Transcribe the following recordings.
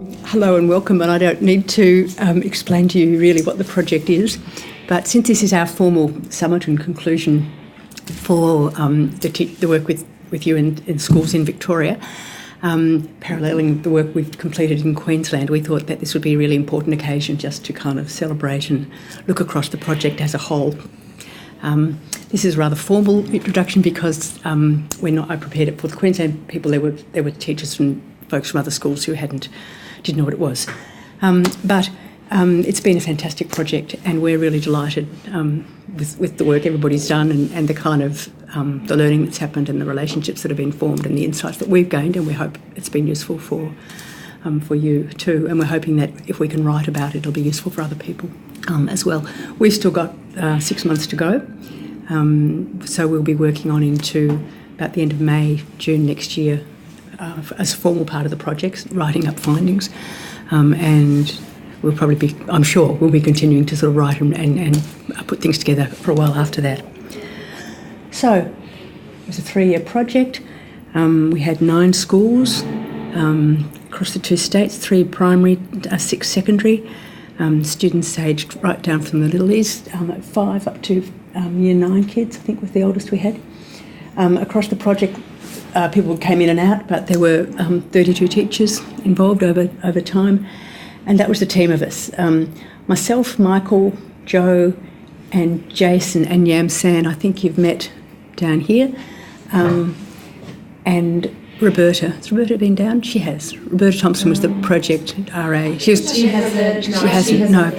Hello and welcome, and I don't need to explain to you really what the project is, but since this is our formal summit and conclusion for the work with you in schools in Victoria, paralleling the work we've completed in Queensland, we thought that this would be a really important occasion just to kind of celebrate and look across the project as a whole. This is a rather formal introduction because I prepared it for the Queensland people. There were teachers and folks from other schools who didn't know what it was. But it's been a fantastic project, and we're really delighted with the work everybody's done and the kind of the learning that's happened and the relationships that have been formed and the insights that we've gained, and we hope it's been useful for you too. And we're hoping that if we can write about it, it'll be useful for other people as well. We've still got 6 months to go, so we'll be working on into about the end of May, June next year as a formal part of the project, writing up findings, and we'll probably be, I'm sure, we'll be continuing to sort of write and put things together for a while after that. So it was a 3-year project. We had 9 schools across the 2 states, 3 primary, 6 secondary, students aged right down from the littlies, 5 up to year 9 kids, I think was the oldest we had. Across the project, people came in and out, but there were 32 teachers involved over time, and that was the team of us. Myself, Michael, Joe, and Jason and Yam San, I think you've met down here, and Roberta. Has Roberta been down? She has. Roberta Thompson was the project RA. She hasn't. No.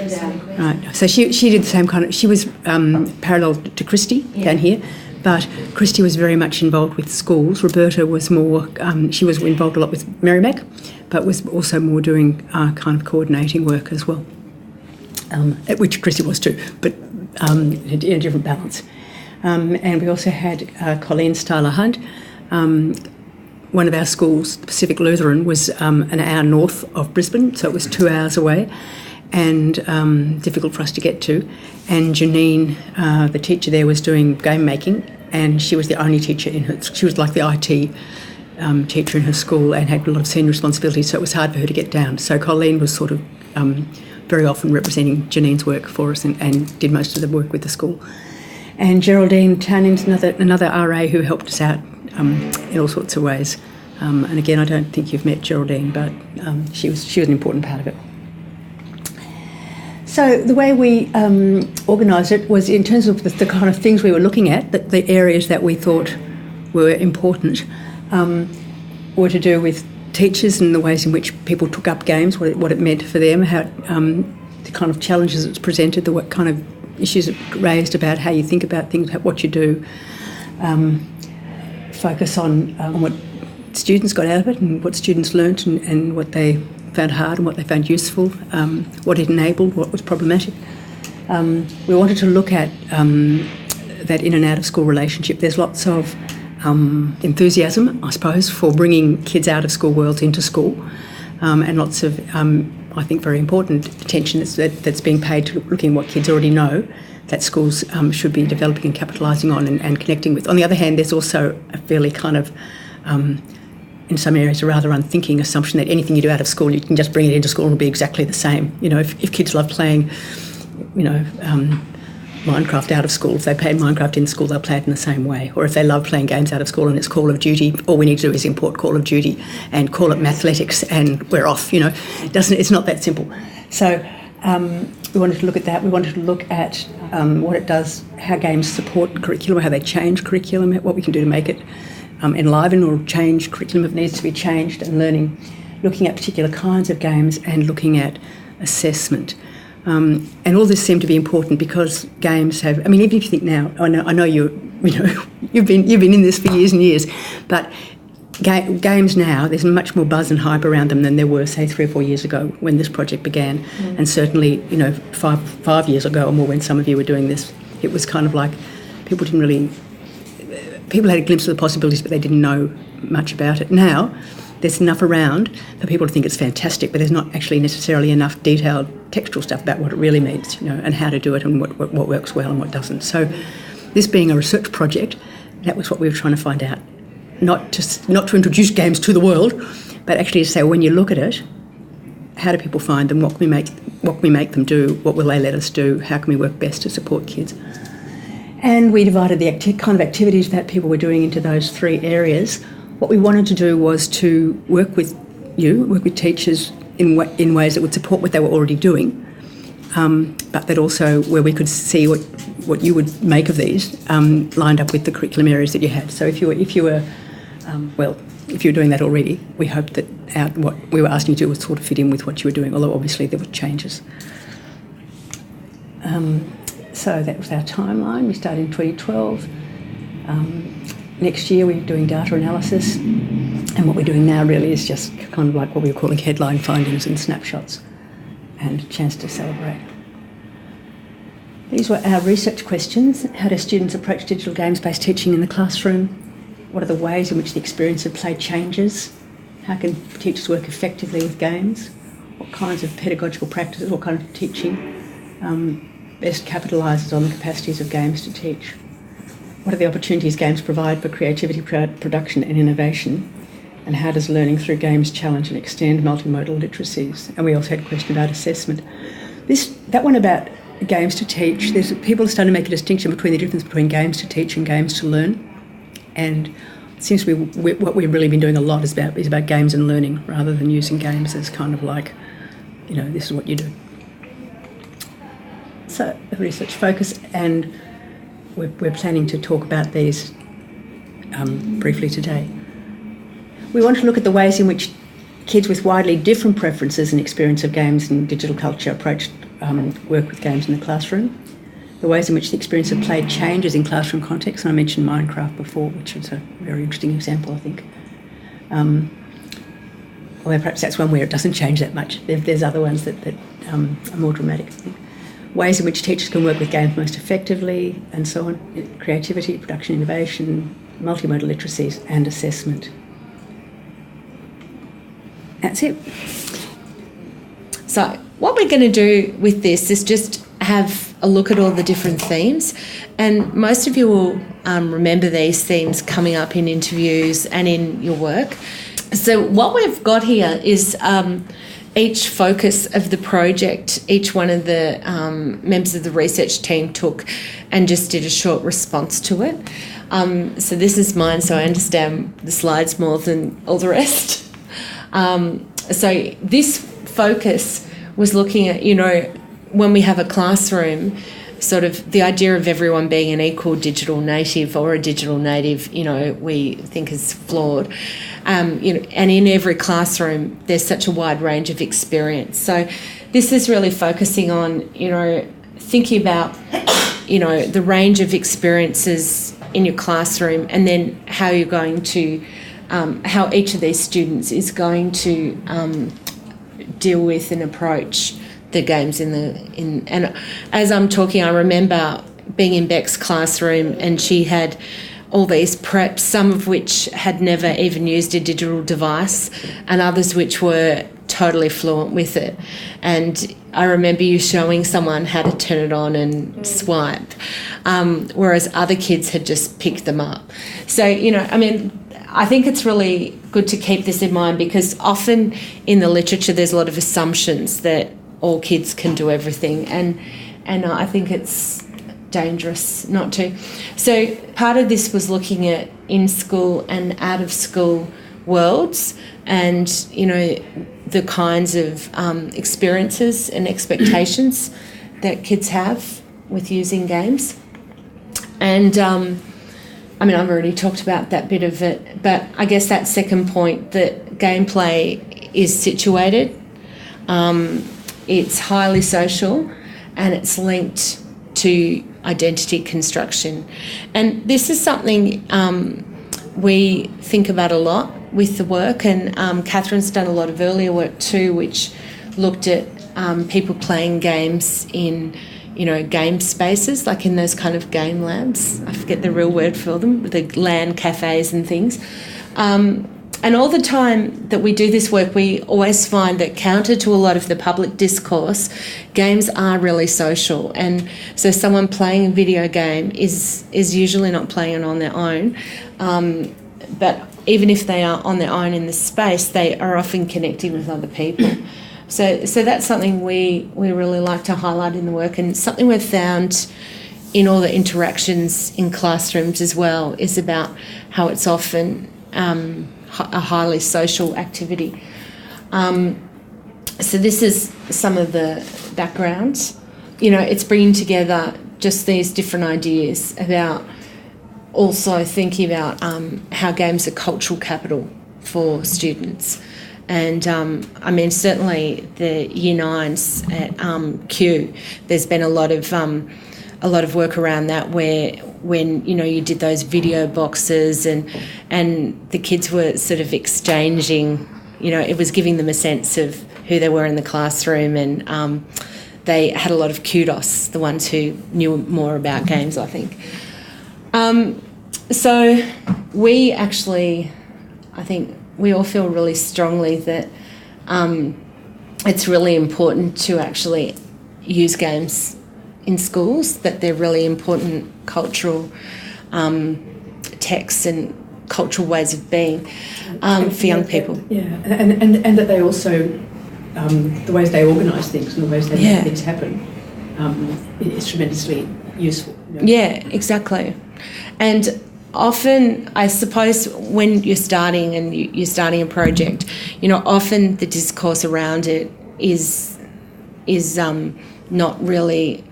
Right. So she did the same kind of. She was parallel to Christy down here. But Christy was very much involved with schools. Roberta was more, she was involved a lot with Merrimack, but was also more doing kind of coordinating work as well, which Christy was too, but in a different balance. And we also had Colleen Styler-Hunt. One of our schools, Pacific Lutheran, was an hour north of Brisbane, so it was 2 hours away and difficult for us to get to. And Janine, the teacher there, was doing game making, and she was the only teacher she was like the IT teacher in her school and had a lot of senior responsibilities, so it was hard for her to get down. So Colleen was sort of very often representing Janine's work for us and did most of the work with the school. And Geraldine Tanning's another RA who helped us out in all sorts of ways. And again, I don't think you've met Geraldine, but she was an important part of it. So the way we organised it was in terms of the kind of things we were looking at, the areas that we thought were important were to do with teachers and the ways in which people took up games, what it meant for them, how the kind of challenges it's presented, what kind of issues it raised about how you think about things, what you do, focus on what students got out of it and what students learnt and what they found hard and what they found useful, what it enabled, what was problematic. We wanted to look at that in and out of school relationship. There's lots of enthusiasm, I suppose, for bringing kids out of school worlds into school, and lots of, I think, very important attention that's being paid to looking at what kids already know that schools should be developing and capitalising on and connecting with. On the other hand, there's also a fairly kind of in some areas, a rather unthinking assumption that anything you do out of school, you can just bring it into school and it'll be exactly the same. You know, if kids love playing, Minecraft out of school, if they play Minecraft in school, they'll play it in the same way. Or if they love playing games out of school and it's Call of Duty, all we need to do is import Call of Duty and call it Mathletics and we're off, It's not that simple. So we wanted to look at that. We wanted to look at what it does, how games support curriculum, how they change curriculum, what we can do to make it enliven or change curriculum if it needs to be changed, and looking at particular kinds of games and looking at assessment. And all this seemed to be important because games have, even if you think now, I know you've been in this for years and years, but games now, there's much more buzz and hype around them than there were, say, 3 or 4 years ago when this project began. And certainly, 5 years ago or more when some of you were doing this, it was kind of like people had a glimpse of the possibilities, but they didn't know much about it. Now, there's enough around for people to think it's fantastic, but there's not actually necessarily enough detailed textual stuff about what it really means, and how to do it and what works well and what doesn't. So this being a research project, that was what we were trying to find out. Not to introduce games to the world, but actually to say when you look at it, how do people find them? What can we make them do? What will they let us do? How can we work best to support kids? And we divided the kind of activities that people were doing into those 3 areas. What we wanted to do was to work with teachers in ways that would support what they were already doing, but that also where we could see what you would make of these lined up with the curriculum areas that you had. So if you were doing that already, we hoped that what we were asking you to do would sort of fit in with what you were doing, although obviously there were changes. So that was our timeline. We started in 2012. Next year we're doing data analysis, and what we're doing now really is just kind of like what we were calling headline findings and snapshots, and a chance to celebrate. These were our research questions. How do students approach digital games-based teaching in the classroom? What are the ways in which the experience of play changes? How can teachers work effectively with games? What kinds of pedagogical practices, what kind of teaching best capitalises on the capacities of games to teach? What are the opportunities games provide for creativity, production and innovation? And how does learning through games challenge and extend multimodal literacies? And we also had a question about assessment. That one about games to teach, people are starting to make a distinction between the difference between games to teach and games to learn. And it seems to be what we've really been doing a lot is about games and learning, rather than using games as kind of like, this is what you do. So the research focus, and we're planning to talk about these briefly today. We want to look at the ways in which kids with widely different preferences and experience of games and digital culture approach work with games in the classroom. The ways in which the experience of play changes in classroom context, and I mentioned Minecraft before, which is a very interesting example, I think. Although perhaps that's one where it doesn't change that much. There's other ones that are more dramatic, I think. Ways in which teachers can work with games most effectively, and so on. Creativity, production, innovation, multimodal literacies, and assessment. That's it. So what we're going to do with this is just have a look at all the different themes, and most of you will remember these themes coming up in interviews and in your work. So what we've got here is each focus of the project, each one of the members of the research team took and just did a short response to it. So this is mine, so I understand the slides more than all the rest. So this focus was looking at, when we have a classroom, sort of the idea of everyone being an equal digital native or a digital native, we think is flawed. And in every classroom, there's such a wide range of experience. So this is really focusing on, thinking about, the range of experiences in your classroom, and then how you're going to, how each of these students is going to deal with and approach the games and as I'm talking, I remember being in Beck's classroom, and she had all these preps, some of which had never even used a digital device, and others which were totally fluent with it. And I remember you showing someone how to turn it on and swipe, whereas other kids had just picked them up. So, I think it's really good to keep this in mind, because often in the literature there's a lot of assumptions that all kids can do everything, and I think it's dangerous not to. So part of this was looking at in-school and out-of-school worlds, and the kinds of experiences and expectations that kids have with using games. And I've already talked about that bit of it, but I guess that second point, that gameplay is situated, it's highly social, and it's linked to identity construction. And this is something we think about a lot with the work, and Catherine's done a lot of earlier work too, which looked at people playing games in game spaces, like in those kind of game labs. I forget the real word for them, the LAN cafes and things. And all the time that we do this work, we always find that, counter to a lot of the public discourse, games are really social. And so someone playing a video game is usually not playing it on their own. But even if they are on their own in the space, they are often connecting with other people. So that's something we really like to highlight in the work, and something we've found in all the interactions in classrooms as well is about how it's often a highly social activity. So this is some of the background. It's bringing together just these different ideas about also thinking about how games are cultural capital for students. And certainly the Year 9s at Q, there's been a lot of work around that, where when you did those video boxes and the kids were sort of exchanging, it was giving them a sense of who they were in the classroom, and they had a lot of kudos, the ones who knew more about games, I think. So we actually, I think we all feel really strongly that it's really important to actually use games in schools, that they're really important cultural texts and cultural ways of being for young people. Yeah, and that they also, the ways they organise things and the ways they make things happen is tremendously useful. Yeah, exactly. And often, I suppose, when you're starting and you're starting a project, often the discourse around it is not really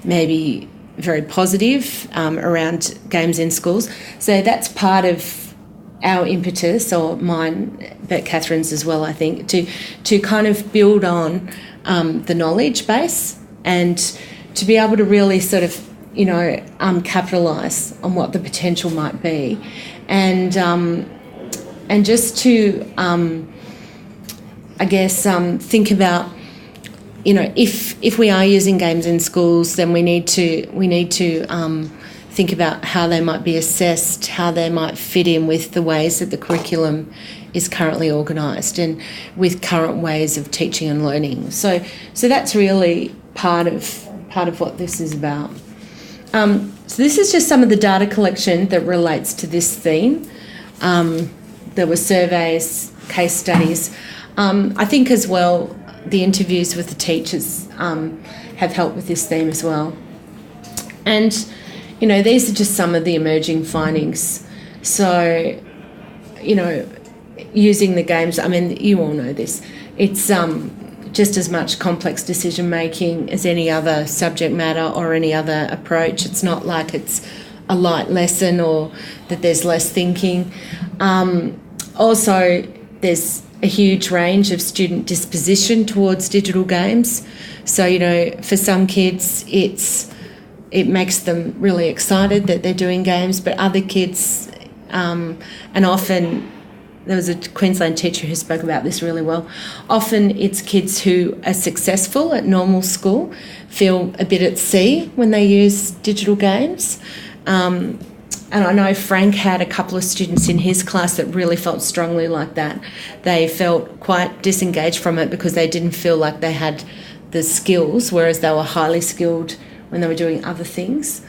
maybe very positive around games in schools. So that's part of our impetus, or mine, but Catherine's as well, I think, to kind of build on the knowledge base and to be able to really sort of capitalise on what the potential might be, and just to think about, if we are using games in schools, then we need to think about how they might be assessed, how they might fit in with the ways that the curriculum is currently organised and with current ways of teaching and learning. So that's really part of what this is about. So this is just some of the data collection that relates to this theme. There were surveys, case studies. I think as well the interviews with the teachers have helped with this theme as well. And, these are just some of the emerging findings. So, using the games, you all know this, it's just as much complex decision making as any other subject matter or any other approach. It's not like it's a light lesson or that there's less thinking. Also, there's a huge range of student disposition towards digital games. So, for some kids it makes them really excited that they're doing games, but other kids, and often there was a Queensland teacher who spoke about this really well. Often it's kids who are successful at normal school feel a bit at sea when they use digital games. And I know Frank had a couple of students in his class that really felt strongly like that. They felt quite disengaged from it because they didn't feel like they had the skills, whereas they were highly skilled when they were doing other things.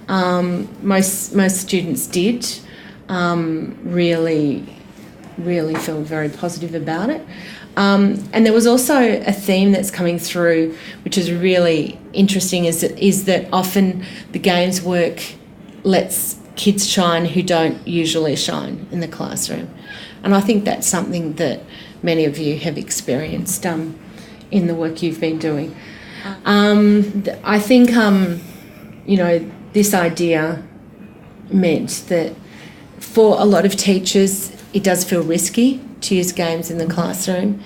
Most students did really feel very positive about it. And there was also a theme that's coming through, which is really interesting, is that often the games work lets kids shine who don't usually shine in the classroom. And I think that's something that many of you have experienced in the work you've been doing. I think, this idea meant that for a lot of teachers, it does feel risky to use games in the classroom.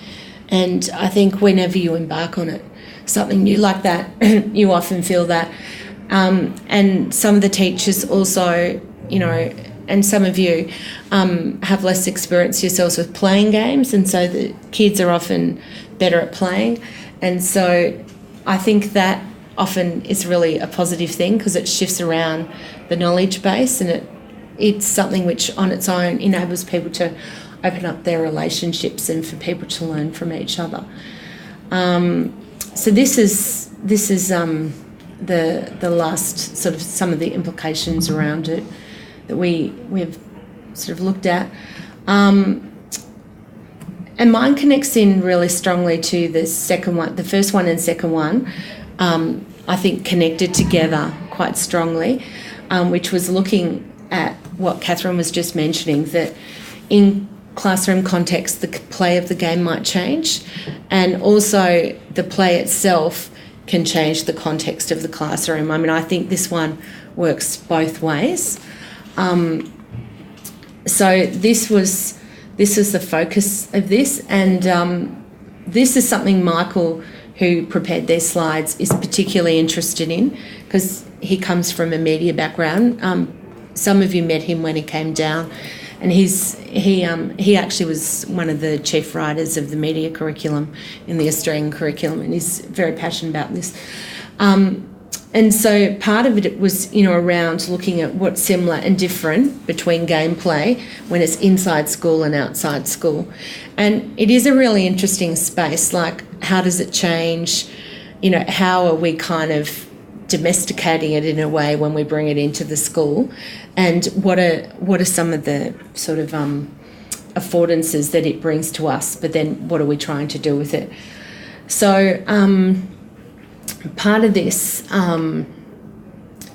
And I think whenever you embark on it, something new like that, you often feel that. And some of the teachers also, and some of you have less experience yourselves with playing games, and so the kids are often better at playing. And so I think that often is really a positive thing because it shifts around the knowledge base, and it's something which on its own enables people to open up their relationships and for people to learn from each other. So this is the last sort of some of the implications around it that we've sort of looked at. And mine connects in really strongly to the second one, the first one and second one, I think connected together quite strongly, which was looking at what Catherine was just mentioning, that in classroom context, the play of the game might change, and also the play itself can change the context of the classroom. I mean, I think this one works both ways. So this was the focus of this, and this is something Michael, who prepared their slides, is particularly interested in, because he comes from a media background. Some of you met him when he came down, and he actually was one of the chief writers of the media curriculum in the Australian curriculum, and he's very passionate about this. And so part of it was, around looking at what's similar and different between gameplay when it's inside school and outside school. And it is a really interesting space, like how does it change? How are we kind of domesticating it in a way when we bring it into the school? And what are some of the sort of affordances that it brings to us, but then what are we trying to do with it? So part of this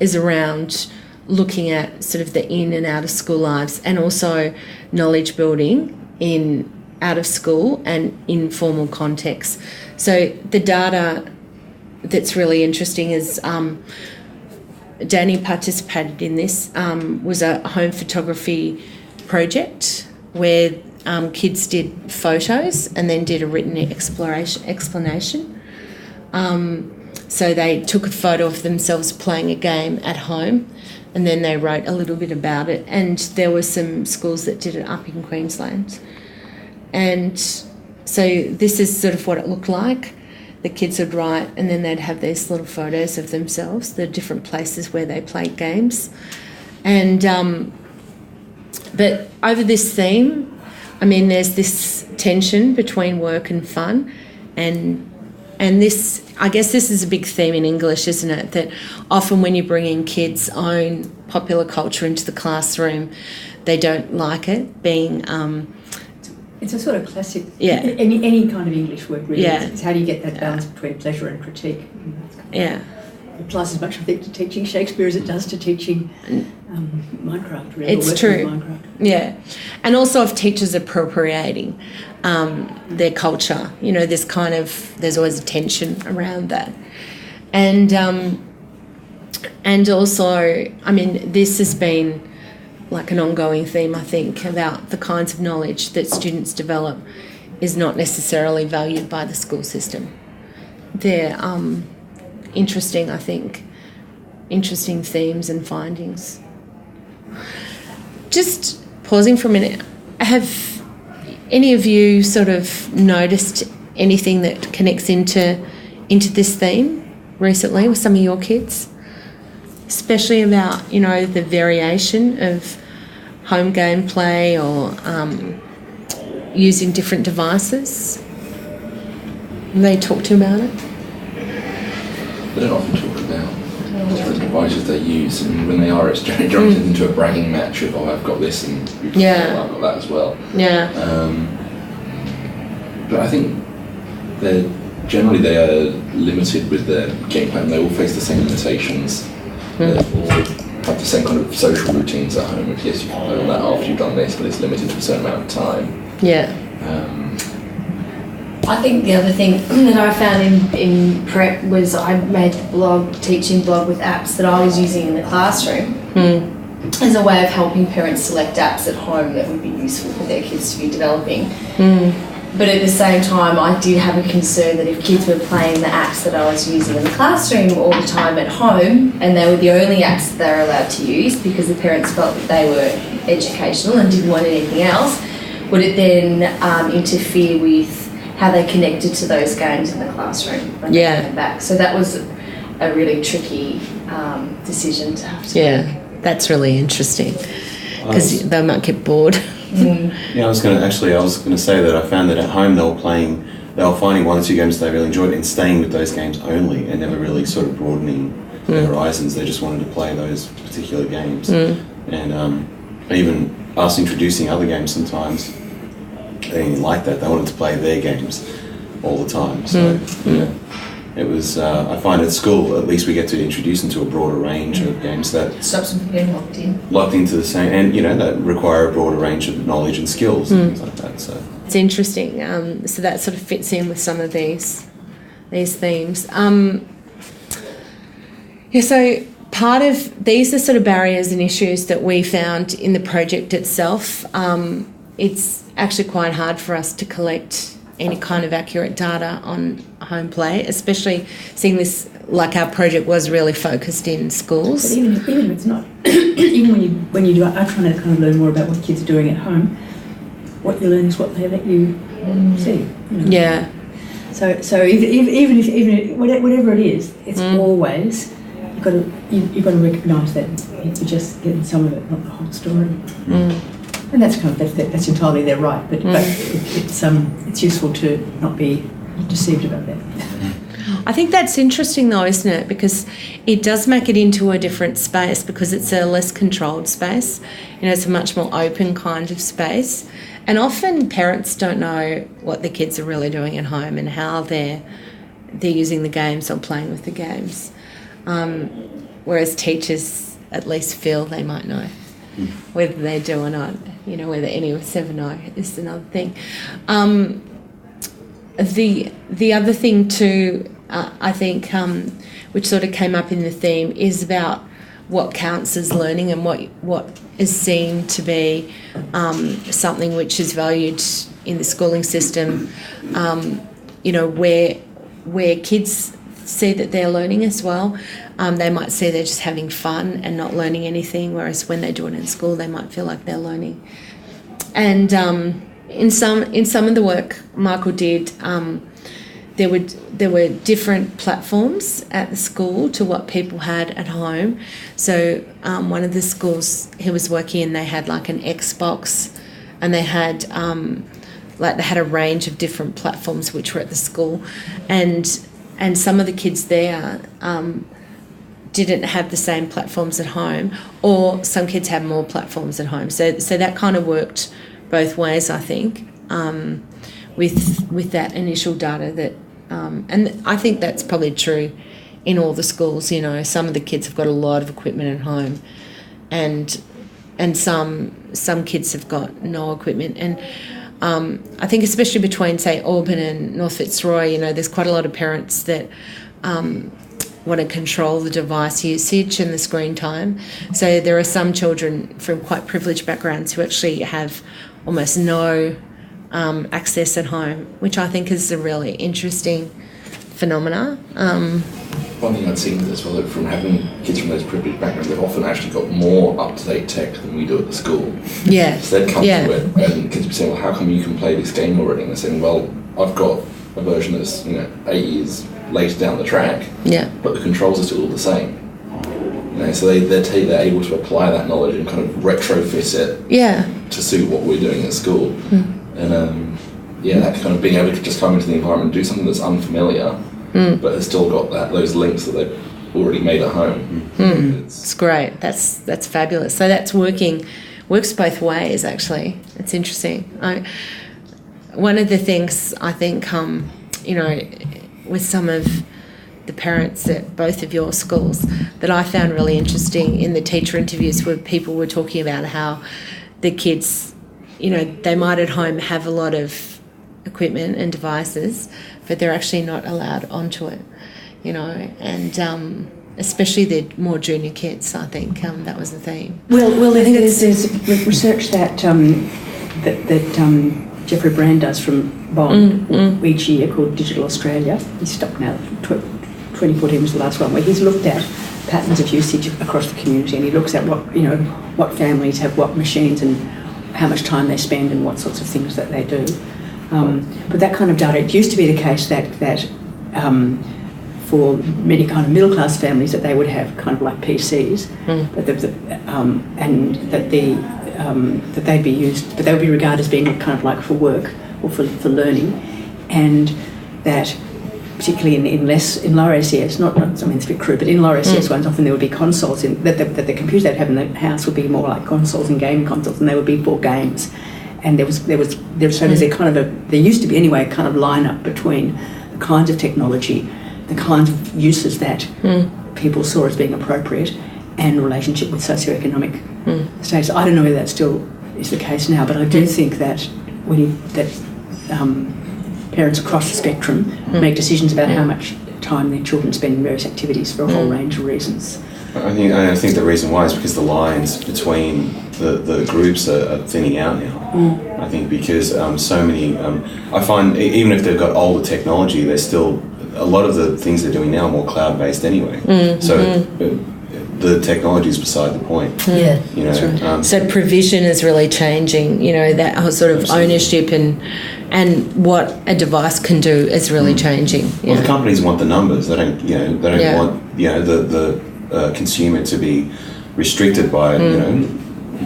is around looking at sort of the in and out of school lives, and also knowledge building in out of school and informal contexts. So the data that's really interesting is Danny participated in this, was a home photography project where kids did photos and then did a written explanation. So they took a photo of themselves playing a game at home, and then they wrote a little bit about it. And there were some schools that did it up in Queensland. And so this is sort of what it looked like. The kids would write, and then they'd have these little photos of themselves, the different places where they played games. And but over this theme, I mean, there's this tension between work and fun, and this, I guess this is a big theme in English, isn't it? That often when you bring in kids' own popular culture into the classroom, they don't like it being... it's a sort of classic, yeah. Any kind of English word really. Yeah. It's how do you get that balance between pleasure and critique? Yeah. It applies as much, I think, to teaching Shakespeare as it does to teaching Minecraft, really. It's true. Minecraft. Yeah. And also of teachers appropriating their culture. There's always a tension around that. And also, I mean, this has been like an ongoing theme, I think, about the kinds of knowledge that students develop is not necessarily valued by the school system. They're interesting, I think, interesting themes and findings. Just pausing for a minute, have any of you sort of noticed anything that connects into this theme recently with some of your kids? Especially about, the variation of home gameplay or using different devices. And they talk to you about it? They don't often talk about different devices they use, and when they are, it's jumped into a bragging match of, I've got this and I've got that as well. Yeah. But I think they are limited with their gameplay, and they all face the same limitations. They all have the same kind of social routines at home. Yes, you can play on that after you've done this, but it's limited to a certain amount of time. Yeah. I think the other thing that I found in prep was I made the teaching blog with apps that I was using in the classroom as a way of helping parents select apps at home that would be useful for their kids to be developing. But at the same time, I did have a concern that if kids were playing the apps that I was using in the classroom all the time at home, and they were the only apps that they were allowed to use because the parents felt that they were educational and didn't want anything else, would it then interfere with how they connected to those games in the classroom when they came back? So that was a really tricky decision to have to make. That's really interesting, because they might get bored. Yeah, I was going to say that I found that at home they were finding one or two games they really enjoyed and staying with those games only, and never really sort of broadening their horizons. They just wanted to play those particular games. And even us introducing other games sometimes, anything like that. They wanted to play their games all the time. So it was. I find at school, at least we get to introduce them to a broader range of games that Stops them from getting locked into the same, and that require a broader range of knowledge and skills and things like that. So it's interesting. So that sort of fits in with some of these themes. So part of these are sort of barriers and issues that we found in the project itself. It's actually quite hard for us to collect any kind of accurate data on home play, especially seeing this, like our project was really focused in schools. But even if it's not, even when you are trying to kind of learn more about what kids are doing at home, what you learn is what they let you see. Yeah. So even if whatever it is, it's always you've got to recognise that you're just getting some of it, not the whole story. And that's that's entirely their right, but it's useful to not be deceived about that. I think that's interesting though, isn't it? Because it does make it into a different space because it's a less controlled space. It's a much more open kind of space. And often parents don't know what the kids are really doing at home and how they're using the games or playing with the games. Whereas teachers at least feel they might know. Whether they do or not, whether any of us ever know is another thing. The other thing too, I think, which sort of came up in the theme, is about what counts as learning and what is seen to be something which is valued in the schooling system. Where kids see that they're learning as well. They might see they're just having fun and not learning anything, whereas when they do it in school, they might feel like they're learning. And in some of the work Michael did, there were different platforms at the school to what people had at home. So one of the schools he was working in, they had like an Xbox, and they had they had a range of different platforms which were at the school, and some of the kids there didn't have the same platforms at home, or some kids had more platforms at home. So that kind of worked both ways, I think, with that initial data that, and I think that's probably true in all the schools. Some of the kids have got a lot of equipment at home, and some kids have got no equipment. And I think especially between, say, Auburn and North Fitzroy, there's quite a lot of parents that want to control the device usage and the screen time. So there are some children from quite privileged backgrounds who actually have almost no access at home, which I think is a really interesting phenomena. One thing I'd seen as well, from having kids from those privileged backgrounds, they've often actually got more up-to-date tech than we do at the school. Yeah. So they'd come to it, and kids would be saying, well, how come you can play this game already? And they're saying, well, I've got a version that's 8 years later down the track, but the controls are still all the same. So they're able to apply that knowledge and kind of retrofit it to suit what we're doing at school. And that kind of being able to just come into the environment and do something that's unfamiliar, but has still got those links that they've already made at home. It's great. That's fabulous. So that's works both ways, actually. It's interesting. One of the things I think, with some of the parents at both of your schools that I found really interesting in the teacher interviews, where people were talking about how the kids, they might at home have a lot of equipment and devices, but they're actually not allowed onto it, and especially the more junior kids, I think that was the theme. Well, I think there's research that Jeffrey Brand does from Bond each year called Digital Australia. He's stopped now. 2014 was the last one, where he's looked at patterns of usage across the community, and he looks at what families have what machines and how much time they spend and what sorts of things that they do. But that kind of data, it used to be the case that for many kind of middle class families that they would have kind of like PCs, and that they'd be used, but they would be regarded as being kind of like for work or for learning, and that particularly in lower SES, not I mean it's a bit crude, but in lower SES ones often there would be consoles that the computers they'd have in the house would be more like consoles and game consoles, and they would be for games, and there used to be anyway a kind of line up between the kinds of technology, the kinds of uses that people saw as being appropriate, and relationship with socioeconomic status. I don't know whether that still is the case now, but I do think that parents across the spectrum make decisions about how much time their children spend in various activities for a whole range of reasons. I think the reason why is because the lines between the groups are thinning out now. I think because so many, I find even if they've got older technology, they're still, a lot of the things they're doing now are more cloud-based anyway. So the technology is beside the point. Yeah, you know. That's right. So provision is really changing. You know, that whole sort of Absolutely. ownership and what a device can do is really changing. Well, the companies want the numbers. They don't Yeah. want the consumer to be restricted by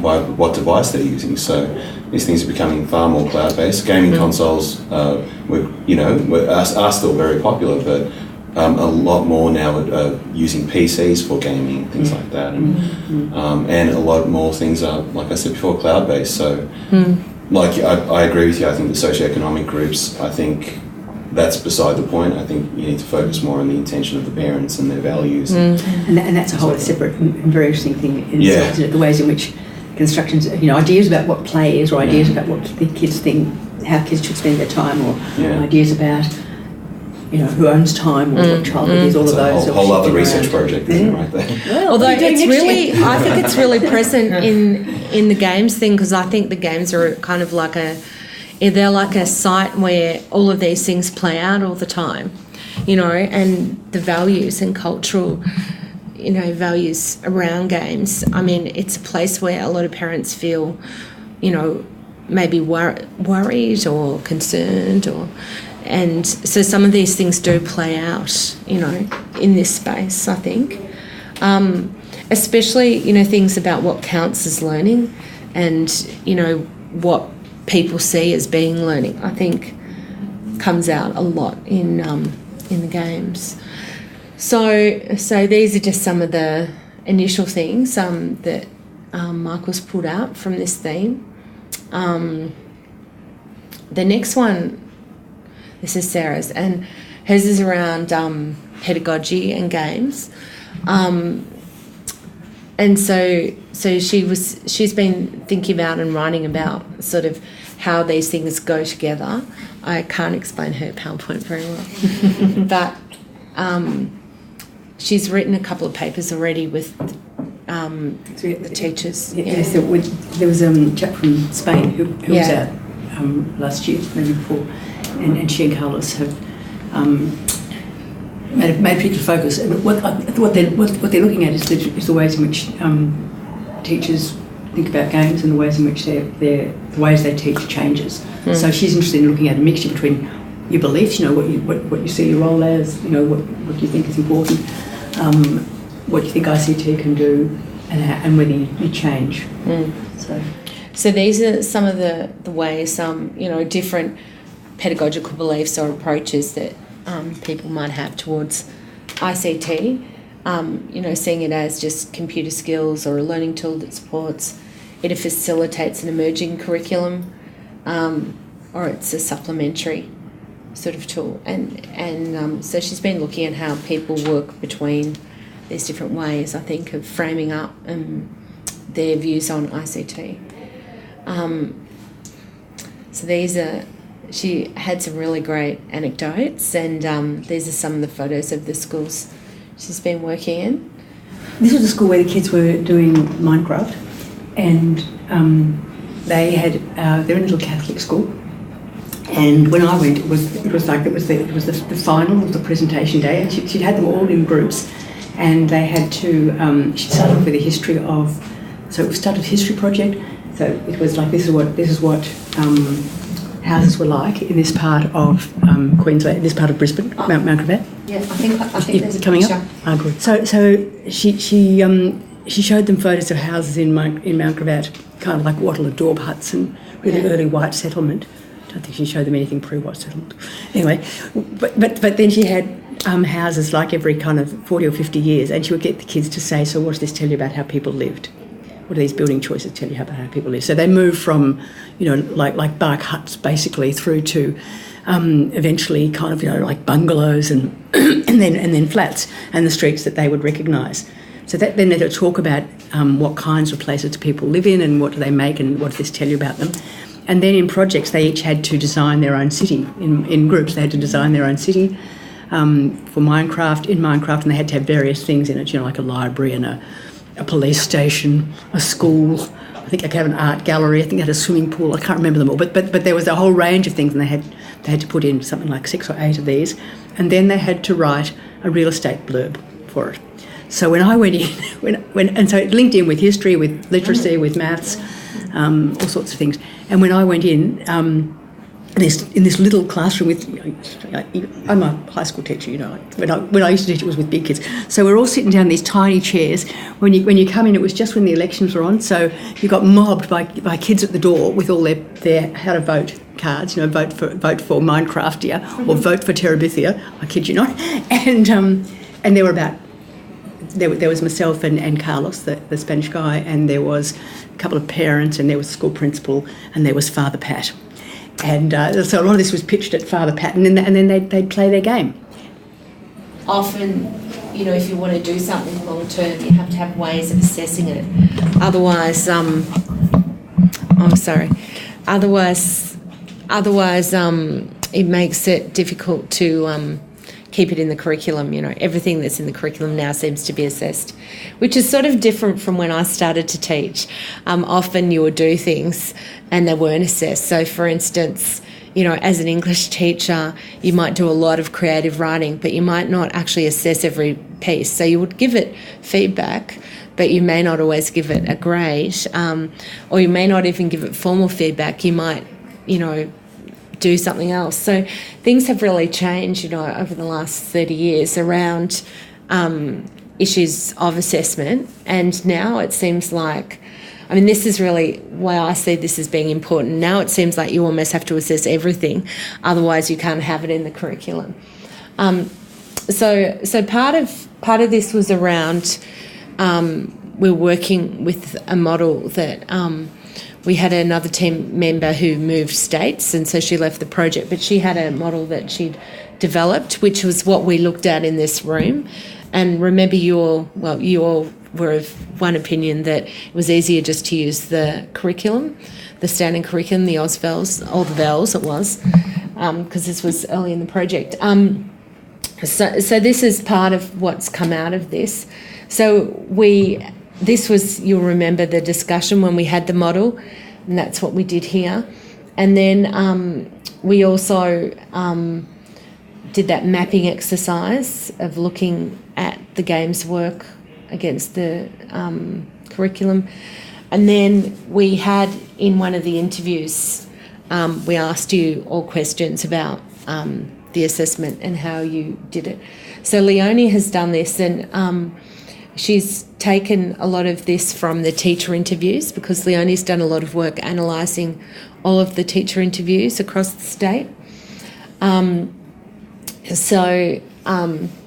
by what device they're using. So these things are becoming far more cloud-based. Gaming consoles, are still very popular, but a lot more now are using PCs for gaming, things like that, and a lot more things are, like I said before, cloud-based. So, like I agree with you. I think the socioeconomic groups, I think that's beside the point. I think you need to focus more on the intention of the parents and their values. And that's a whole separate and very interesting thing in itself, isn't it? The ways in which constructions, ideas about what play is, or ideas about what the kids think, how kids should spend their time, or ideas about, who owns time, or what childhood is, all It's of a those. whole other research project, isn't it, right there? Well, Although what are you doing it's next really, year? I think it's really present in the games thing, because I think the games are kind of like they're like a site where all of these things play out all the time, and the values and cultural, values around games. I mean, it's a place where a lot of parents feel, maybe worried or concerned, and so some of these things do play out, in this space, I think. Especially, things about what counts as learning and, what people see as being learning, I think comes out a lot in the games. So these are just some of the initial things that Michael's pulled out from this theme. The next one, this is Sarah's, and hers is around pedagogy and games. And so she's been thinking about and writing about sort of how these things go together. I can't explain her PowerPoint very well, but she's written a couple of papers already with the teachers. Yes, there was a chap from Spain who was out last year, maybe before, and she and Carlos have made a particular focus. And what they're looking at is the ways in which teachers think about games, and the ways in which the ways they teach changes. So she's interested in looking at a mixture between your beliefs, what you see your role as, what you think is important, what you think ICT can do, and whether you change. So these are some of the ways, different pedagogical beliefs or approaches that people might have towards ICT. Seeing it as just computer skills or a learning tool that supports, it facilitates an emerging curriculum, or it's a supplementary sort of tool. And so she's been looking at how people work between these different ways, I think, of framing up their views on ICT. So these are, she had some really great anecdotes, and these are some of the photos of the schools she's been working in. This was a school where the kids were doing Minecraft, and they're in a little Catholic school. And when I went, it was the final of the presentation day, and she'd had them all in groups, and they had to. She started off with a history of. So it started a history project. So it was like this is what houses were like in this part of Queensland, this part of Brisbane, Mount Gravatt. Yeah, I think there's a coming picture. up. Oh, good. So she showed them photos of houses in Mount Gravatt, kind of like wattle and daub huts and really early white settlement. I don't think she showed them anything pre-white settlement. Anyway, but then she had houses like every kind of 40 or 50 years, and she would get the kids to say, "So what does this tell you about how people lived?" what do these building choices tell you about how people live? So they move from, like bark huts basically through to eventually kind of, like bungalows and and then flats and the streets that they would recognise. So that then they'll talk about what kinds of places people live in and what do they make and what does this tell you about them. And then in projects, they each had to design their own city. In groups, they had to design their own city for Minecraft, and they had to have various things in it, like a library and a police station, a school. I think they could have an art gallery. I think they had a swimming pool. I can't remember them all, but there was a whole range of things, and they had to put in something like 6 or 8 of these, and then they had to write a real estate blurb for it. So when I went in, and so it linked in with history, with literacy, with maths, all sorts of things. And when I went in this little classroom with, I'm a high school teacher, when I used to teach it was with big kids. So we're all sitting down in these tiny chairs. When you come in, it was just when the elections were on, so you got mobbed by kids at the door with all their how to vote cards, vote for Minecraft, or vote for Terabithia, I kid you not. And there were about, there was myself and Carlos, the Spanish guy, and there was a couple of parents, and there was a school principal, and there was Father Pat. And so a lot of this was pitched at Father Pat, and then they'd play their game. Often, if you want to do something long term, you have to have ways of assessing it. Otherwise, it makes it difficult to keep it in the curriculum. Everything that's in the curriculum now seems to be assessed, which is sort of different from when I started to teach. Often you would do things and they weren't assessed. So for instance, as an English teacher, you might do a lot of creative writing, but you might not actually assess every piece. So you would give it feedback, but you may not always give it a grade, or you may not even give it formal feedback. You might, do something else. So things have really changed, over the last 30 years around issues of assessment. And now it seems like, this is really why I see this as being important. Now it seems like you almost have to assess everything, otherwise you can't have it in the curriculum. So part of this was around, we're working with a model that we had another team member who moved states, and so she left the project, but she had a model that she'd developed, which was what we looked at in this room. And remember, you all were of one opinion that it was easier just to use the curriculum, the standard curriculum, the AusVels, all the vels it was, because this was early in the project. So this is part of what's come out of this. So this was, you'll remember the discussion when we had the model, and that's what we did here. And then we also did that mapping exercise of looking at the games work against the curriculum. And then we had, in one of the interviews, we asked you all questions about the assessment and how you did it. So Leonie has done this, and she's taken a lot of this from the teacher interviews, because Leonie's done a lot of work analysing all of the teacher interviews across the state. So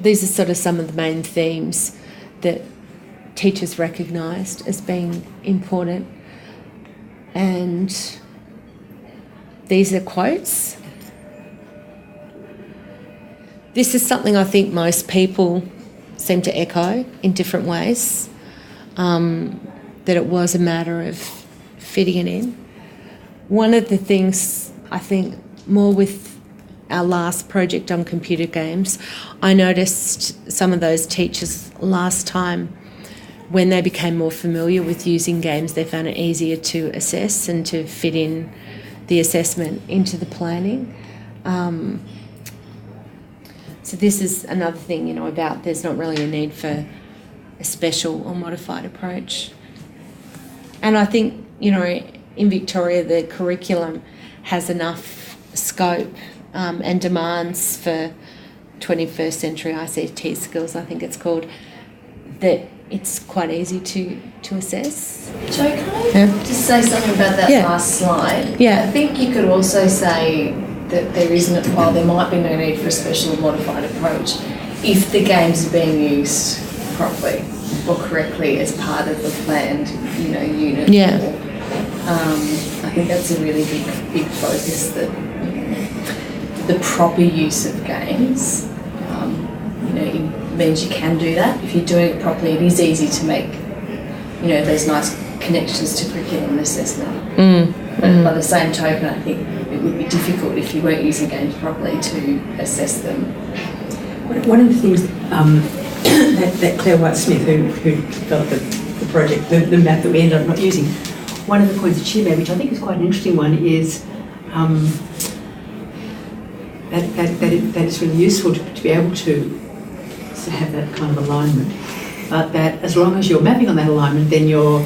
these are sort of some of the main themes that teachers recognised as being important. And these are quotes. This is something I think most people seem to echo in different ways, that it was a matter of fitting it in. One of the things I think more with our last project on computer games, I noticed some of those teachers last time, when they became more familiar with using games, they found it easier to assess and to fit in the assessment into the planning. So this is another thing, about there's not really a need for a special or modified approach. And I think, in Victoria, the curriculum has enough scope and demands for 21st century ICT skills, I think it's called, that it's quite easy to assess. Jo, can I just say something about that last slide? Yeah. I think you could also say that there isn't, while there might be no need for a special or modified approach, if the games are being used properly. or correctly as part of the planned, unit. Yeah. I think that's a really big focus, that the proper use of games, it means you can do that. If you're doing it properly, it is easy to make, those nice connections to curriculum and assessment. But by the same token, I think it would be difficult if you weren't using games properly to assess them. One of the things that Claire White-Smith, who developed the project, the map that we ended up not using, one of the points that she made, which I think is quite an interesting one, is that it's really useful to be able to have that kind of alignment, but that as long as you're mapping on that alignment, then you're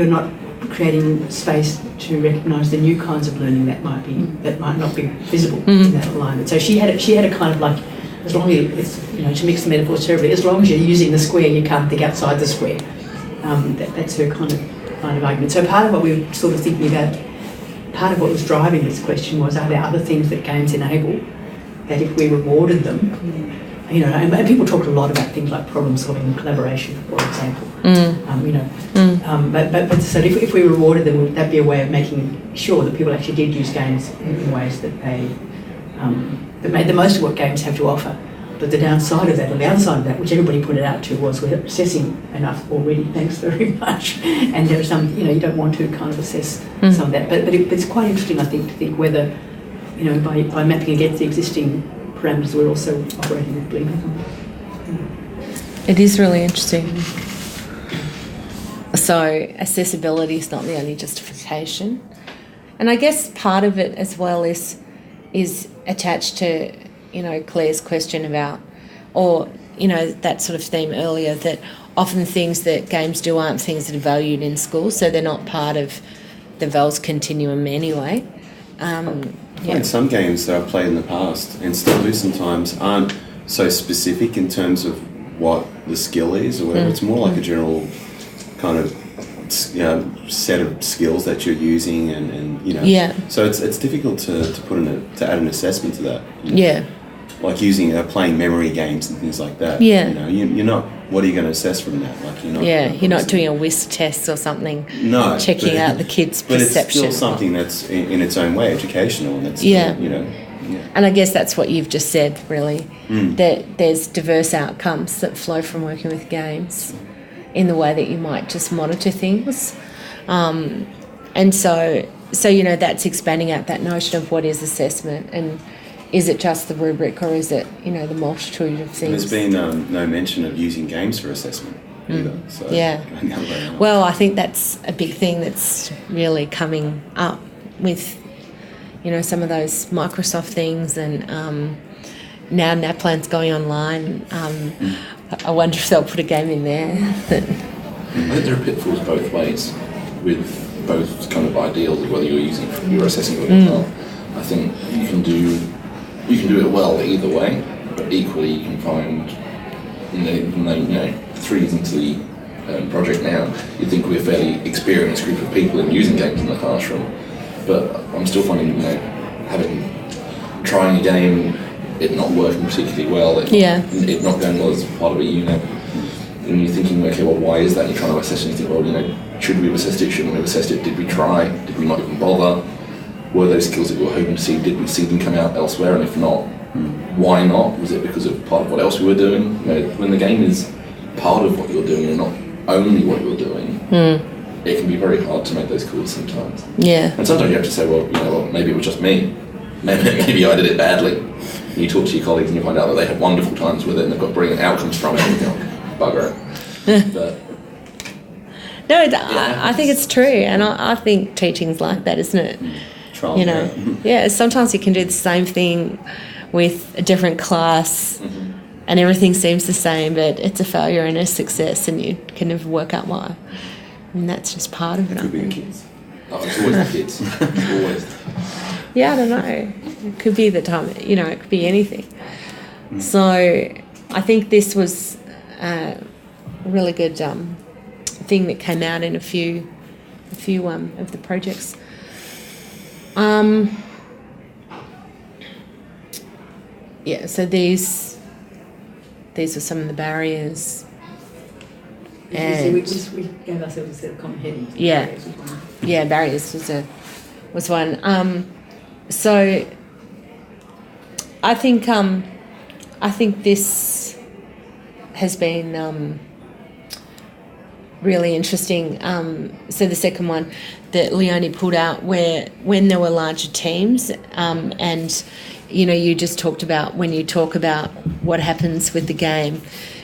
not creating space to recognise the new kinds of learning that might not be visible in that alignment. So she had a kind of like, as long as it's, to mix the metaphors terribly, as long as you're using the square, you can't think outside the square. That's her kind of argument. So part of what we were sort of thinking about, part of what was driving this question was, are there other things that games enable that if we rewarded them, and people talked a lot about things like problem solving and collaboration, for example. But so if we rewarded them, would that be a way of making sure that people actually did use games in ways that that made the most of what games have to offer? But the downside of that, or the other side of that, which everybody pointed out to, was we're assessing enough already, thanks very much. And there are some, you don't want to kind of assess some of that. But it's quite interesting, I think, to think whether, by mapping against the existing parameters, we're also operating with bleeding. It is really interesting. So accessibility is not the only justification. And I guess part of it as well is attached to, Claire's question about, or, that sort of theme earlier, that often things that games do aren't things that are valued in school, so they're not part of the VALS continuum anyway. I find some games that I've played in the past, and still do sometimes, aren't so specific in terms of what the skill is or whatever. It's more like a general kind of set of skills that you're using, and so it's difficult to to add an assessment to that. Like using playing memory games and things like that. You're not. What are you going to assess from that? Like you're not doing a WISC test or something. No, checking out the kids' perception. But it's still something that's in its own way educational, and that's And I guess that's what you've just said, really. That there's diverse outcomes that flow from working with games in the way that you might just monitor things. And so that's expanding out that notion of what is assessment, and is it just the rubric, or is it, the multitude of things? There's been no mention of using games for assessment either. So Well, I think that's a big thing that's really coming up with, some of those Microsoft things, and now NAPLAN's going online. I wonder if they'll put a game in there. I think there are pitfalls both ways, with both kind of ideals of whether you're assessing it well. I think you can do it well either way, but equally you can find, even though 3 years into the project now, you'd think we're a fairly experienced group of people in using games in the classroom, but I'm still finding, trying a game, it not working particularly well, it not going well as part of a unit, and you're thinking, okay, well, why is that? And you're trying to assess, and you think, well, should we have assessed it? Shouldn't we have assessed it? Did we try? Did we not even bother? Were those skills that we were hoping to see, did we see them come out elsewhere? And if not, why not? Was it because of part of what else we were doing? When the game is part of what you're doing and not only what you're doing, it can be very hard to make those calls sometimes. And sometimes you have to say, well, maybe it was just me. Maybe I did it badly. And you talk to your colleagues and you find out that they have wonderful times with it and they've got brilliant outcomes from it. And you go, bugger it. But, I think it's true, and I think teaching's like that, isn't it? Sometimes you can do the same thing with a different class, and everything seems the same, but it's a failure and a success, and you can never work out why. And that's just part of it. It could be the kids. Oh, it's always the kids. It's always. I don't know. It could be the time. It could be anything. So I think this was a really good thing that came out in a few of the projects. So these are some of the barriers And we gave ourselves a set of common headings. Yeah. Yeah, barriers was one. So I think this has been really interesting. So the second one that Leonie pulled out, where when there were larger teams, and you just talked about when you talk about what happens with the game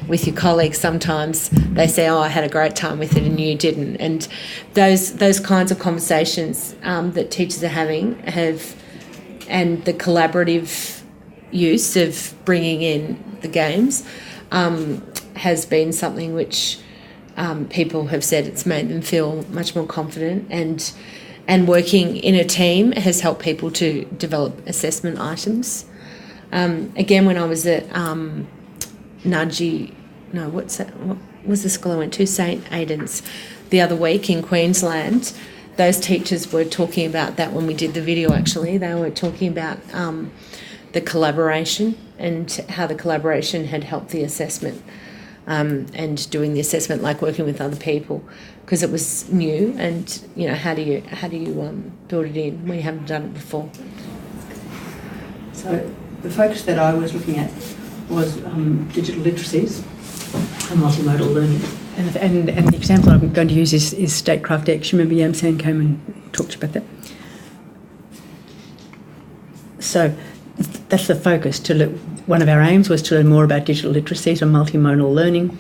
with your colleagues, sometimes they say, "Oh, I had a great time with it," and you didn't. And those kinds of conversations that teachers are having and the collaborative use of bringing in the games has been something which people have said it's made them feel much more confident, and working in a team has helped people to develop assessment items. Again, when I was at what was the school I went to? St Aidan's the other week in Queensland. Those teachers were talking about that when we did the video, actually. They were talking about the collaboration and how the collaboration had helped the assessment and doing the assessment, like working with other people, because it was new. And how do you build it in when you haven't done it before? So the focus that I was looking at was digital literacies and multimodal learning. And the example I'm going to use is Statecraft X. You remember Yam-San came and talked about that? So that's the focus. One of our aims was to learn more about digital literacies and multimodal learning,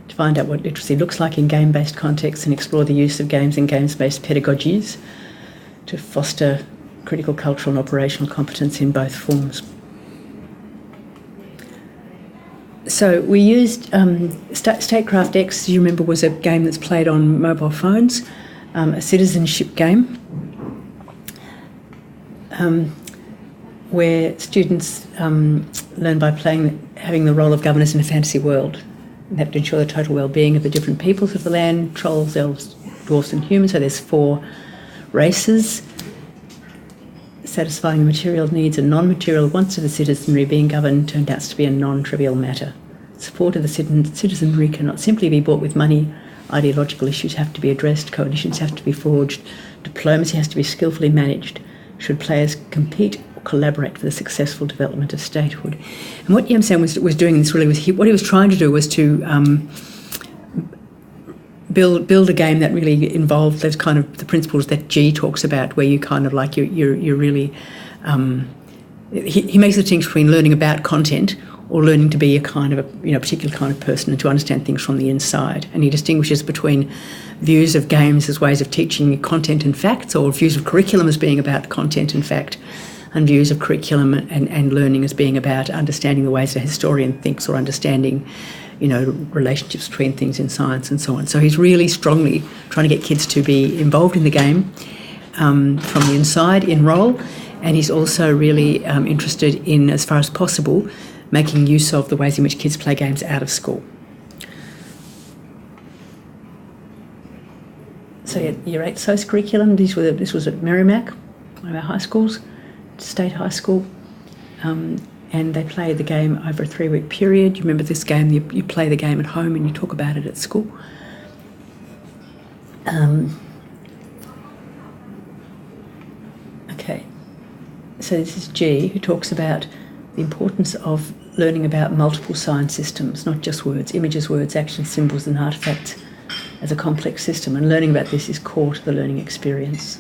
to find out what literacy looks like in game-based contexts and explore the use of games and games-based pedagogies to foster critical cultural and operational competence in both forms. So we used Statecraft X, you remember, was a game that's played on mobile phones, a citizenship game, where students learn by having the role of governors in a fantasy world. They have to ensure the total well-being of the different peoples of the land: trolls, elves, dwarfs and humans. So there's 4 races, satisfying the material needs and non-material wants of the citizenry. Being governed turned out to be a non-trivial matter. Support of the citizenry cannot simply be bought with money. Ideological issues have to be addressed, coalitions have to be forged, diplomacy has to be skillfully managed. Should players compete or collaborate for the successful development of statehood? And what Yam-San was doing this really was what he was trying to do was to build a game that really involved those kind of the principles that G talks about, where you kind of like you're really he makes a distinction between learning about content or learning to be a kind of a particular kind of person and to understand things from the inside. And he distinguishes between views of games as ways of teaching content and facts, or views of curriculum as being about content and fact, and views of curriculum and learning as being about understanding the ways a historian thinks, or understanding relationships between things in science and so on. So he's really strongly trying to get kids to be involved in the game from the inside, in role, and he's also really interested in, as far as possible, making use of the ways in which kids play games out of school. So Year 8 SOS curriculum, this was at Merrimack, one of our high schools, state high school, and they play the game over a 3-week period. You remember this game, you play the game at home and you talk about it at school. Okay, so this is G, who talks about the importance of learning about multiple sign systems, not just words, images, words, actions, symbols and artefacts as a complex system. And learning about this is core to the learning experience.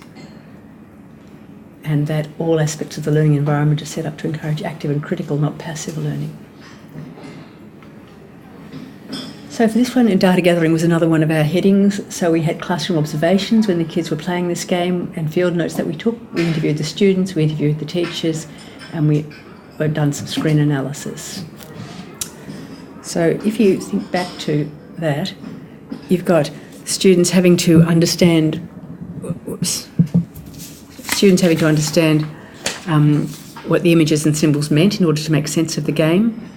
And that all aspects of the learning environment are set up to encourage active and critical, not passive learning. So for this one, data gathering was another one of our headings. So we had classroom observations when the kids were playing this game and field notes that we took. We interviewed the students, we interviewed the teachers, and we've done some screen analysis. So if you think back to that, you've got students having to understand what the images and symbols meant in order to make sense of the game,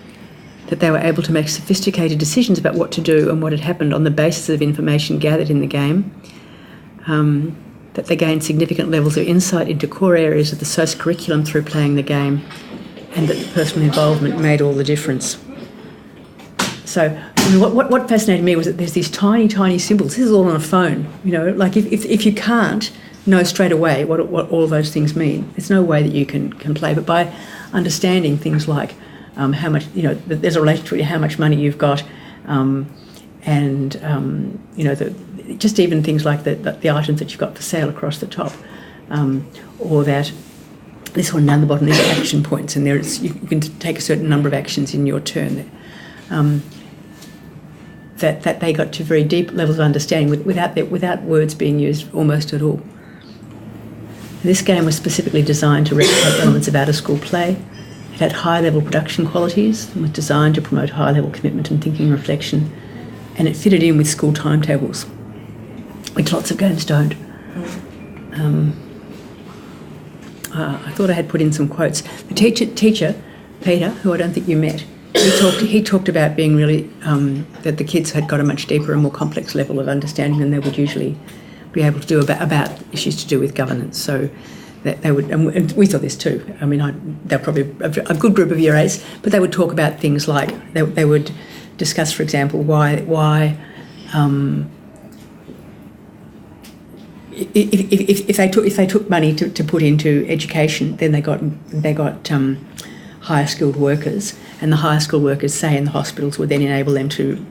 that they were able to make sophisticated decisions about what to do and what had happened on the basis of information gathered in the game, that they gained significant levels of insight into core areas of the SOS curriculum through playing the game, and that the personal involvement made all the difference. So I mean, what fascinated me was that there's these tiny, tiny symbols. This is all on a phone, you know, like if you can't know straight away what all those things mean, there's no way that you can play. But by understanding things like how much, you know, there's a relationship to how much money you've got, and you know, just even things like the items that you've got for sale across the top, or that this one down the bottom, these are action points, and you can take a certain number of actions in your turn. That they got to very deep levels of understanding without words being used almost at all. This game was specifically designed to replicate elements of out-of-school play. It had high-level production qualities and was designed to promote high-level commitment and thinking and reflection, and it fitted in with school timetables, which lots of games don't. I thought I had put in some quotes. The teacher, Peter, who I don't think you met, he talked about being really, that the kids had got a much deeper and more complex level of understanding than they would usually be able to do about issues to do with governance. So that they would, and we thought this too. I mean, they're probably a good group of year eights, but they would talk about things like, they would discuss, for example, why if they took money to put into education, then they got higher skilled workers, and the higher skilled workers, say in the hospitals, would then enable them to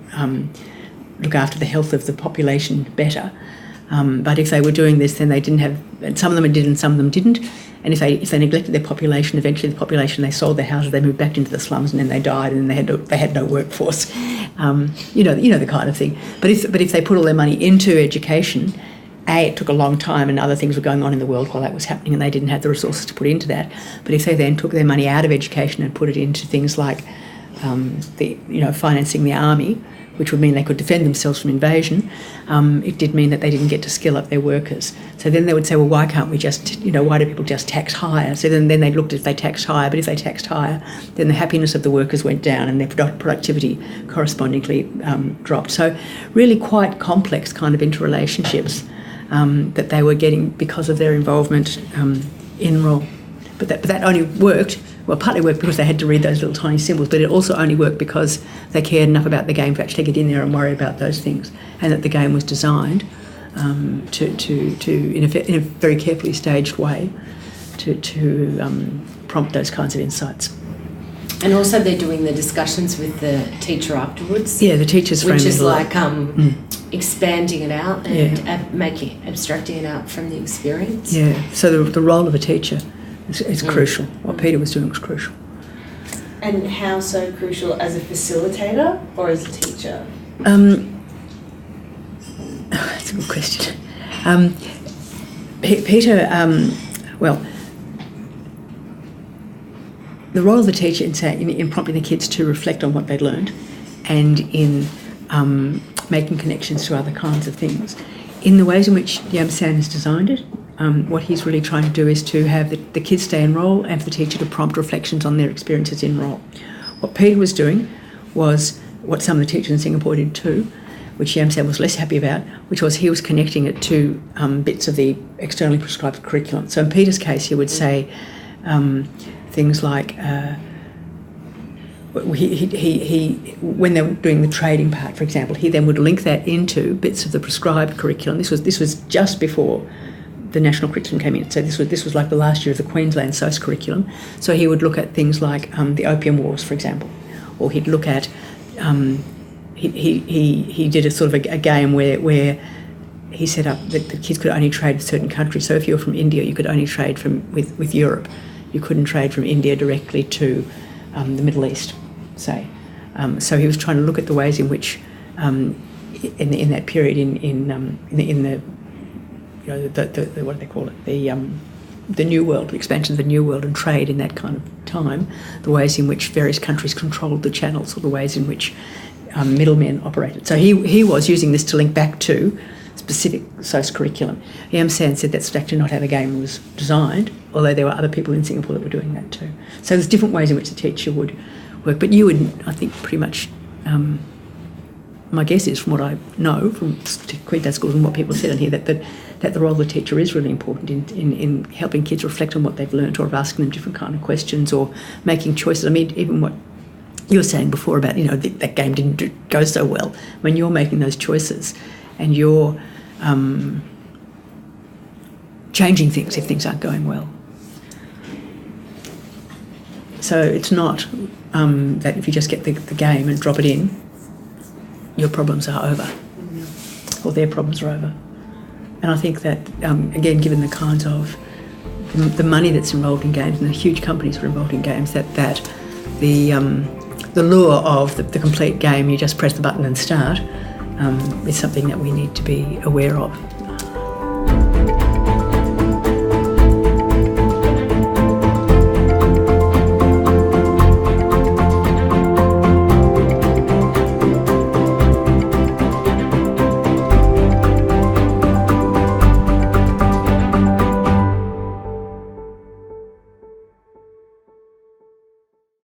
look after the health of the population better. But if they were doing this, then they didn't have, and some of them did and some of them didn't. And if they neglected their population, eventually the population, they sold their houses, they moved back into the slums, and then they died, and they had no workforce. You know the kind of thing. But if they put all their money into education, it took a long time, and other things were going on in the world while that was happening, and they didn't have the resources to put into that. But if they then took their money out of education and put it into things like financing the army, which would mean they could defend themselves from invasion, it did mean that they didn't get to skill up their workers. So then they would say, well, why can't we just, why do people just tax higher? So then they looked at if they taxed higher, but if they taxed higher, then the happiness of the workers went down and their productivity correspondingly dropped. So really quite complex kind of interrelationships that they were getting because of their involvement in role. But that only worked, well, partly worked because they had to read those little tiny symbols, but it also only worked because they cared enough about the game to actually get in there and worry about those things, and that the game was designed in a very carefully staged way to prompt those kinds of insights. And also they're doing the discussions with the teacher afterwards. Yeah, the teachers frame which it is a lot. like expanding it out and abstracting it out from the experience. Yeah, so the role of a teacher is crucial. What Peter was doing was crucial. And how so crucial, as a facilitator or as a teacher? That's a good question. Peter, the role of the teacher in prompting the kids to reflect on what they'd learned, and in making connections to other kinds of things, in the ways in which Yam-San has designed it. What he's really trying to do is to have the kids stay in role and for the teacher to prompt reflections on their experiences in role. What Peter was doing was what some of the teachers in Singapore did too, which Yam-San was less happy about, which was he was connecting it to bits of the externally prescribed curriculum. So in Peter's case, he would say things like, when they were doing the trading part, for example, he then would link that into bits of the prescribed curriculum. This was just before the national curriculum came in. So this was like the last year of the Queensland SOS curriculum. So he would look at things like the Opium Wars, for example, or he'd look at he did a sort of a game where he set up that the kids could only trade with certain countries. So if you were from India, you could only trade with Europe. You couldn't trade from India directly to the Middle East, say. So he was trying to look at the ways in which in that period in the what do they call it, the New World, the expansion of the New World and trade in that kind of time, the ways in which various countries controlled the channels, or the ways in which middlemen operated. So he was using this to link back to specific SOS curriculum. Yam-San said that's actually not how the game was designed, although there were other people in Singapore that were doing that too. So there's different ways in which the teacher would work, but you would, I think, pretty much, my guess is, from what I know from Queensland schools and what people said in here, that the role of the teacher is really important in helping kids reflect on what they've learnt, or of asking them different kind of questions, or making choices. I mean, even what you were saying before about, that game didn't go so well. When you're making those choices and you're changing things if things aren't going well. So it's not that if you just get the game and drop it in, your problems are over, or their problems are over. And I think that, again, given the kinds of the money that's involved in games and the huge companies that are involved in games, that the lure of the complete game, you just press the button and start, is something that we need to be aware of.